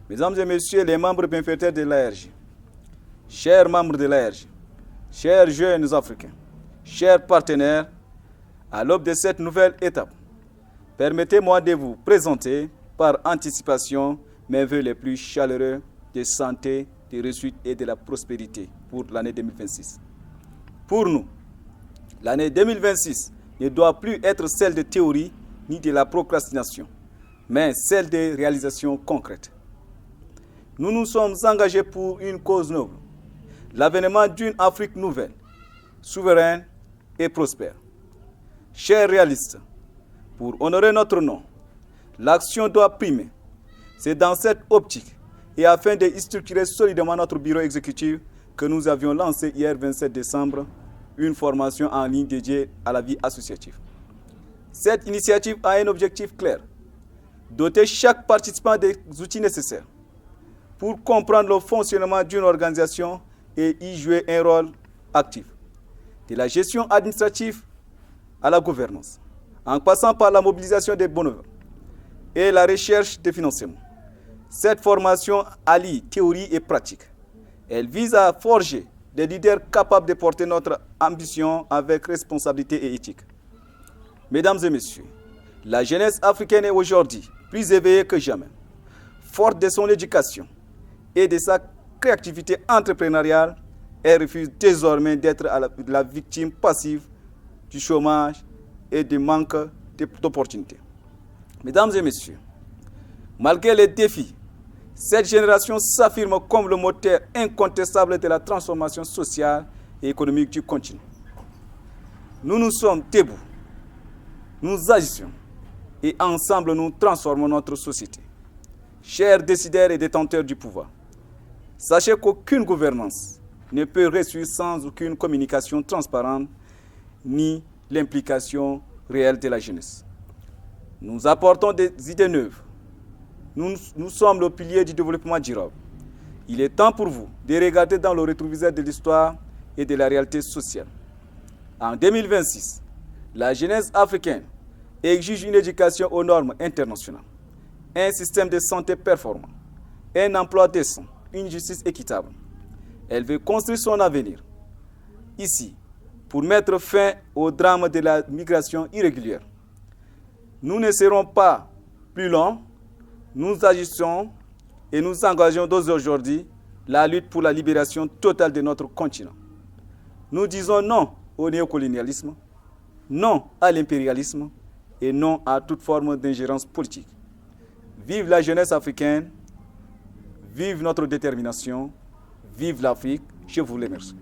Mesdames et messieurs les membres bienfaiteurs de l'ARJ, chers membres de l'ARJ, chers jeunes Africains, chers partenaires, à l'aube de cette nouvelle étape, permettez-moi de vous présenter par anticipation mes vœux les plus chaleureux de santé, de réussite et de la prospérité pour l'année 2026. Pour nous, l'année 2026 ne doit plus être celle de théorie ni de la procrastination, mais celle de réalisations concrètes. Nous nous sommes engagés pour une cause noble, l'avènement d'une Afrique nouvelle, souveraine et prospère. Chers réalistes, pour honorer notre nom, l'action doit primer. C'est dans cette optique et afin de structurer solidement notre bureau exécutif que nous avions lancé hier 27 décembre une formation en ligne dédiée à la vie associative. Cette initiative a un objectif clair, doter chaque participant des outils nécessaires pour comprendre le fonctionnement d'une organisation et y jouer un rôle actif, de la gestion administrative à la gouvernance, en passant par la mobilisation des bonnes œuvres et la recherche de financement. Cette formation allie théorie et pratique. Elle vise à forger des leaders capables de porter notre ambition avec responsabilité et éthique. Mesdames et messieurs, la jeunesse africaine est aujourd'hui plus éveillée que jamais, forte de son éducation et de sa créativité entrepreneuriale. Elle refuse désormais d'être la victime passive du chômage et du manque d'opportunités. Mesdames et messieurs, malgré les défis, cette génération s'affirme comme le moteur incontestable de la transformation sociale et économique du continent. Nous nous sommes debout, nous agissons et ensemble nous transformons notre société. Chers décideurs et détenteurs du pouvoir, sachez qu'aucune gouvernance ne peut réussir sans aucune communication transparente ni l'implication réelle de la jeunesse. Nous apportons des idées neuves. Nous sommes le pilier du développement durable. Il est temps pour vous de regarder dans le rétroviseur de l'histoire et de la réalité sociale. En 2026, la jeunesse africaine exige une éducation aux normes internationales, un système de santé performant, un emploi décent, une justice équitable. Elle veut construire son avenir ici pour mettre fin au drame de la migration irrégulière. Nous ne serons pas plus longs. Nous agissons et nous engageons dès aujourd'hui la lutte pour la libération totale de notre continent. Nous disons non au néocolonialisme, non à l'impérialisme et non à toute forme d'ingérence politique. Vive la jeunesse africaine, vive notre détermination, vive l'Afrique. Je vous remercie.